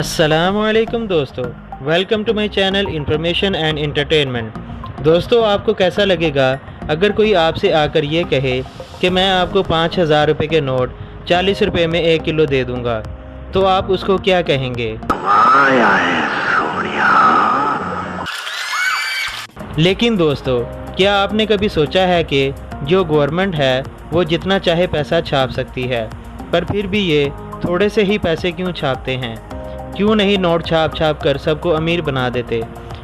अस्सलाम वालेकुम दोस्तों, welcome to my channel information and entertainment. दोस्तों, आपको कैसा लगेगा अगर कोई आपसे आकर ये कहे कि मैं आपको 5,000 रुपये के नोट 40 रुपये में 1 किलो दे दूंगा, तो आप उसको क्या कहेंगे? लेकिन दोस्तों, क्या आपने कभी सोचा है कि जो गवर्नमेंट है वो जितना चाहे पैसा छाप सकती है, पर फिर भी ये थोड़े से ही पैसे क्यों छापते हैं? क्यों नहीं नोट छाप छाप कर सबको अमीर बना देते?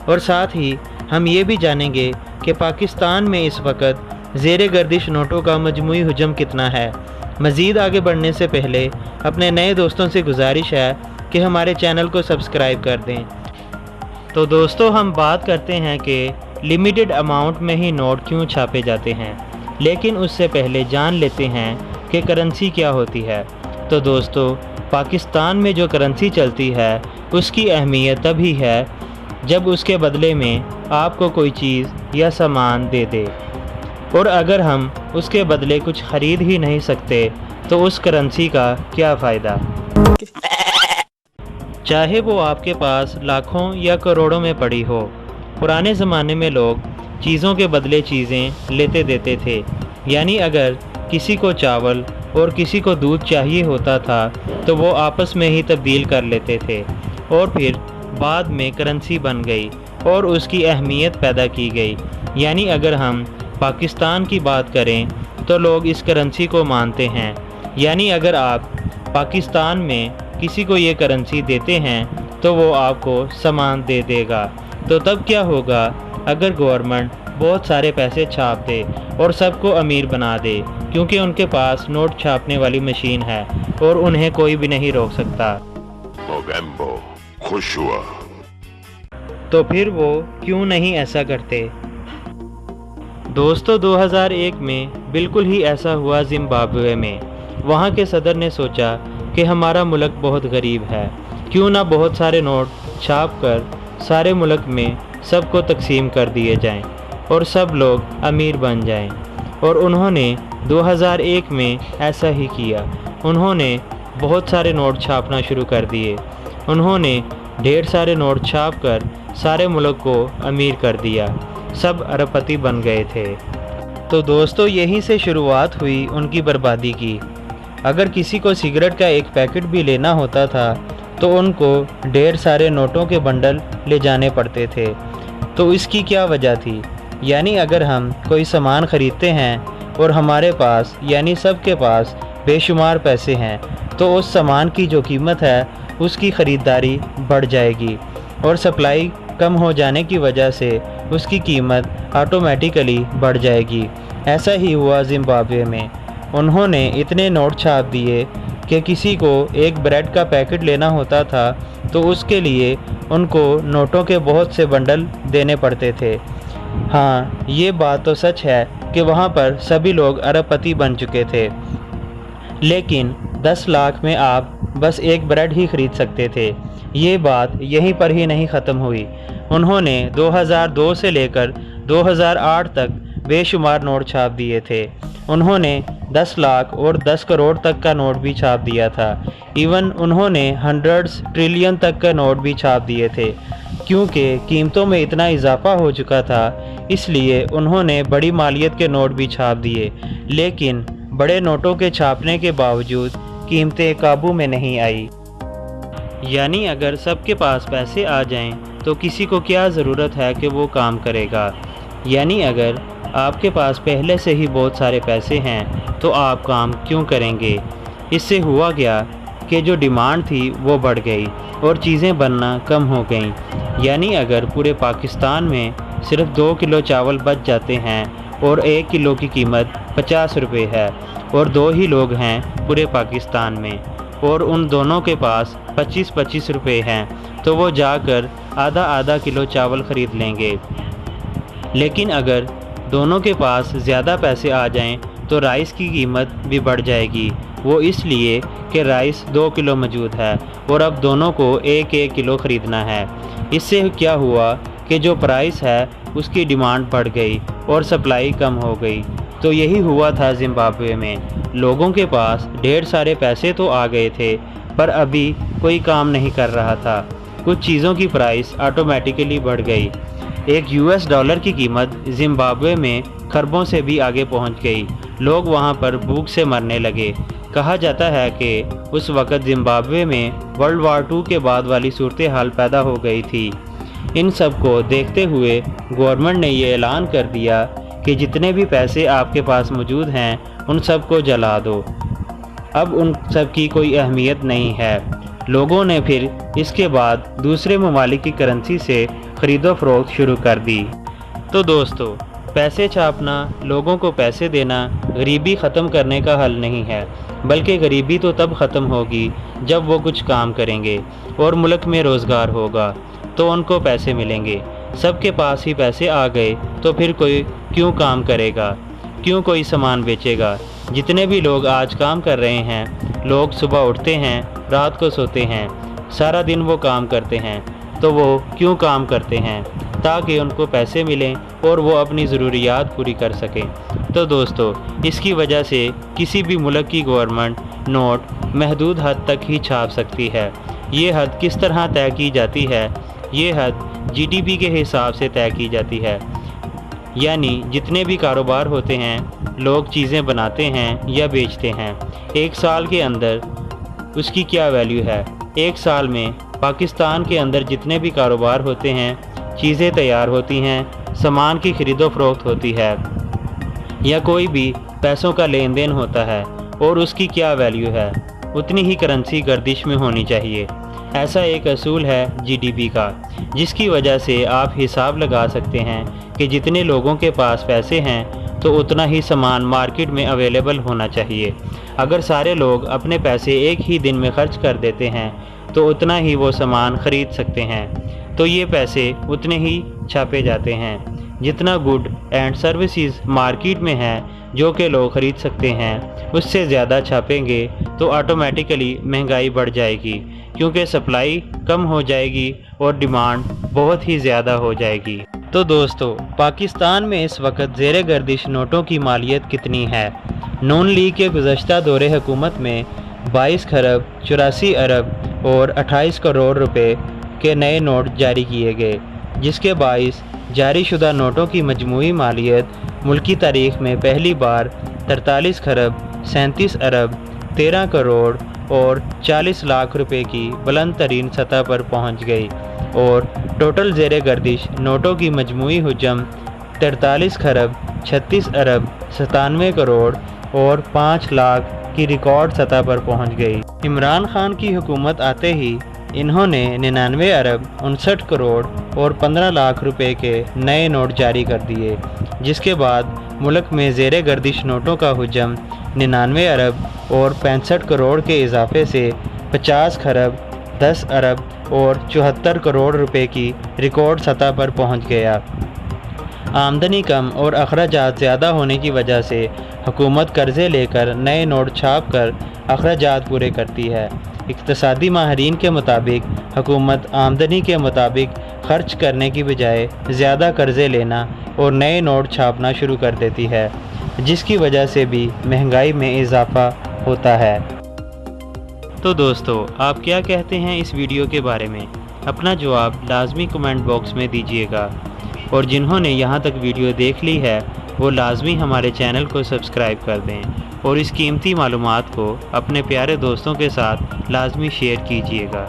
और साथ ही हम ये भी जानेंगे कि पाकिस्तान में इस वक्त ज़ेरे गर्दिश नोटों का मजमूई हुजम कितना है। मज़ीद आगे बढ़ने से पहले अपने नए दोस्तों से गुजारिश है कि हमारे चैनल को सब्सक्राइब कर दें। तो दोस्तों, हम बात करते हैं कि लिमिटेड अमाउंट में ही नोट क्यों छापे जाते हैं, लेकिन उससे पहले जान लेते हैं कि करेंसी क्या होती है। तो दोस्तों, पाकिस्तान में जो करेंसी चलती है उसकी अहमियत तभी है जब उसके बदले में आपको कोई चीज़ या सामान दे दे, और अगर हम उसके बदले कुछ ख़रीद ही नहीं सकते तो उस करेंसी का क्या फ़ायदा। चाहे वो आपके पास लाखों या करोड़ों में पड़ी हो। पुराने ज़माने में लोग चीज़ों के बदले चीज़ें लेते देते थे, यानी अगर किसी को चावल और किसी को दूध चाहिए होता था तो वो आपस में ही तब्दील कर लेते थे, और फिर बाद में करेंसी बन गई और उसकी अहमियत पैदा की गई। यानी अगर हम पाकिस्तान की बात करें तो लोग इस करेंसी को मानते हैं। यानी अगर आप पाकिस्तान में किसी को ये करेंसी देते हैं तो वो आपको सामान दे देगा। तो तब क्या होगा अगर गवर्नमेंट बहुत सारे पैसे छाप दे और सबको अमीर बना दे, क्योंकि उनके पास नोट छापने वाली मशीन है और उन्हें कोई भी नहीं रोक सकता। मोगेम्बो खुश हुआ। तो फिर वो क्यों नहीं ऐसा करते? दोस्तों, 2001 में बिल्कुल ही ऐसा हुआ जिम्बाब्वे में। वहाँ के सदर ने सोचा कि हमारा मुल्क बहुत गरीब है, क्यों ना बहुत सारे नोट छाप कर सारे मुल्क में सबको तकसीम कर दिए जाएं और सब लोग अमीर बन जाएं। और उन्होंने 2001 में ऐसा ही किया। उन्होंने बहुत सारे नोट छापना शुरू कर दिए। उन्होंने ढेर सारे नोट छाप कर सारे मुल्क को अमीर कर दिया। सब अरबपति बन गए थे। तो दोस्तों, यहीं से शुरुआत हुई उनकी बर्बादी की। अगर किसी को सिगरेट का एक पैकेट भी लेना होता था तो उनको ढेर सारे नोटों के बंडल ले जाने पड़ते थे। तो इसकी क्या वजह थी? यानी अगर हम कोई सामान ख़रीदते हैं और हमारे पास यानी सबके पास बेशुमार पैसे हैं, तो उस सामान की जो कीमत है उसकी ख़रीदारी बढ़ जाएगी, और सप्लाई कम हो जाने की वजह से उसकी कीमत ऑटोमेटिकली बढ़ जाएगी। ऐसा ही हुआ जिम्बाब्वे में। उन्होंने इतने नोट छाप दिए कि किसी को एक ब्रेड का पैकेट लेना होता था तो उसके लिए उनको नोटों के बहुत से बंडल देने पड़ते थे। हाँ, ये बात तो सच है कि वहाँ पर सभी लोग अरबपति बन चुके थे, लेकिन 10 लाख में आप बस एक ब्रेड ही खरीद सकते थे। ये बात यहीं पर ही नहीं ख़त्म हुई। उन्होंने 2002 से लेकर 2008 तक बेशुमार नोट छाप दिए थे। उन्होंने 10 लाख और 10 करोड़ तक का नोट भी छाप दिया था। इवन उन्होंने हंड्रेड्स ट्रिलियन तक का नोट भी छाप दिए थे। क्योंकि कीमतों में इतना इजाफा हो चुका था, इसलिए उन्होंने बड़ी मालियत के नोट भी छाप दिए। लेकिन बड़े नोटों के छापने के बावजूद कीमतें काबू में नहीं आई। यानी अगर सबके पास पैसे आ जाएं तो किसी को क्या ज़रूरत है कि वो काम करेगा। यानी अगर आपके पास पहले से ही बहुत सारे पैसे हैं तो आप काम क्यों करेंगे? इससे हुआ क्या कि जो डिमांड थी वो बढ़ गई और चीज़ें बनना कम हो गईं। यानी अगर पूरे पाकिस्तान में सिर्फ 2 किलो चावल बच जाते हैं और 1 किलो की कीमत 50 रुपये है, और 2 ही लोग हैं पूरे पाकिस्तान में, और उन दोनों के पास 25-25 रुपये हैं, तो वो जाकर आधा आधा किलो चावल ख़रीद लेंगे। लेकिन अगर दोनों के पास ज़्यादा पैसे आ जाएं तो राइस की कीमत भी बढ़ जाएगी। वो इसलिए कि राइस 2 किलो मौजूद है और अब दोनों को 1-1 किलो ख़रीदना है। इससे क्या हुआ कि जो प्राइस है उसकी डिमांड बढ़ गई और सप्लाई कम हो गई। तो यही हुआ था जिम्बाब्वे में। लोगों के पास ढेर सारे पैसे तो आ गए थे, पर अभी कोई काम नहीं कर रहा था। कुछ चीज़ों की प्राइस ऑटोमेटिकली बढ़ गई। एक यूएस डॉलर की कीमत जिम्बाब्वे में खरबों से भी आगे पहुंच गई। लोग वहां पर भूख से मरने लगे। कहा जाता है कि उस वक़्त जिम्बाब्वे में वर्ल्ड वार II के बाद वाली सूरत हाल पैदा हो गई थी। इन सब को देखते हुए गवर्नमेंट ने ये ऐलान कर दिया कि जितने भी पैसे आपके पास मौजूद हैं उन सब को जला दो। अब उन सब की कोई अहमियत नहीं है। लोगों ने फिर इसके बाद दूसरे ममालिक की करेंसी से ख़रीदो फरोख्त शुरू कर दी। तो दोस्तों, पैसे छापना, लोगों को पैसे देना गरीबी ख़त्म करने का हल नहीं है, बल्कि गरीबी तो तब ख़त्म होगी जब वो कुछ काम करेंगे और मुल्क में रोज़गार होगा तो उनको पैसे मिलेंगे। सबके पास ही पैसे आ गए तो फिर कोई क्यों काम करेगा, क्यों कोई सामान बेचेगा। जितने भी लोग आज काम कर रहे हैं, लोग सुबह उठते हैं, रात को सोते हैं, सारा दिन वो काम करते हैं, तो वो क्यों काम करते हैं? ताकि उनको पैसे मिलें और वो अपनी ज़रूरियात पूरी कर सकें। तो दोस्तों, इसकी वजह से किसी भी मुल्क की गवर्नमेंट नोट महदूद हद तक ही छाप सकती है। ये हद किस तरह तय की जाती है? ये हद GDP के हिसाब से तय की जाती है। यानी जितने भी कारोबार होते हैं, लोग चीज़ें बनाते हैं या बेचते हैं, एक साल के अंदर उसकी क्या वैल्यू है। एक साल में पाकिस्तान के अंदर जितने भी कारोबार होते हैं, चीज़ें तैयार होती हैं, सामान की खरीदो फरोख्त होती है या कोई भी पैसों का लेन देन होता है, और उसकी क्या वैल्यू है, उतनी ही करेंसी गर्दिश में होनी चाहिए। ऐसा एक असूल है GDP का, जिसकी वजह से आप हिसाब लगा सकते हैं कि जितने लोगों के पास पैसे हैं तो उतना ही सामान मार्केट में अवेलेबल होना चाहिए। अगर सारे लोग अपने पैसे एक ही दिन में खर्च कर देते हैं तो उतना ही वो सामान ख़रीद सकते हैं, तो ये पैसे उतने ही छापे जाते हैं। जितना गुड एंड सर्विसेज मार्केट में है जो कि लोग ख़रीद सकते हैं, उससे ज़्यादा छापेंगे तो ऑटोमेटिकली महंगाई बढ़ जाएगी, क्योंकि सप्लाई कम हो जाएगी और डिमांड बहुत ही ज़्यादा हो जाएगी। तो दोस्तों, पाकिस्तान में इस वक्त ज़ेरे गर्दिश नोटों की मालियत कितनी है? नून लीग के गुज़श्ता दौरे हुकूमत में 22 खरब 84 अरब और 28 करोड़ रुपए के नए नोट जारी किए गए, जिसके बाइस जारी शुदा नोटों की मजमूई मालियत मुल्की तारीख़ में पहली बार 43 खरब 37 अरब 13 करोड़ और 40 लाख रुपए की बुलंद तरीन सतह पर पहुंच गई, और टोटल ज़ेरे गर्दिश नोटों की मजमूई हुजम 43 खरब 36 अरब 97 करोड़ और 5 लाख की रिकॉर्ड सतह पर पहुंच गई। इमरान खान की हुकूमत आते ही इन्होंने 99 अरब 59 करोड़ और 15 लाख रुपए के नए नोट जारी कर दिए, जिसके बाद मुल्क में ज़ेरे गर्दिश नोटों का हुजम 99 अरब और 65 करोड़ के इजाफे से 50 खरब 10 अरब और 74 करोड़ रुपए की रिकॉर्ड सतह पर पहुंच गया। आमदनी कम और अखराजात ज़्यादा होने की वजह से हुकूमत कर्ज़े लेकर नए नोट छाप कर अखराजात पूरे करती है। इक़्तिसादी माहिरीन के मुताबिक हुकूमत आमदनी के मुताबिक खर्च करने की बजाय ज़्यादा कर्ज़े लेना और नए नोट छापना शुरू कर देती है, जिसकी वजह से भी महंगाई में इजाफ़ा होता है। तो दोस्तों, आप क्या कहते हैं इस वीडियो के बारे में? अपना जवाब लाजमी कमेंट बॉक्स में दीजिएगा, और जिन्होंने यहाँ तक वीडियो देख ली है वो लाजमी हमारे चैनल को सब्सक्राइब कर दें और इस कीमती मालूमात को अपने प्यारे दोस्तों के साथ लाजमी शेयर कीजिएगा।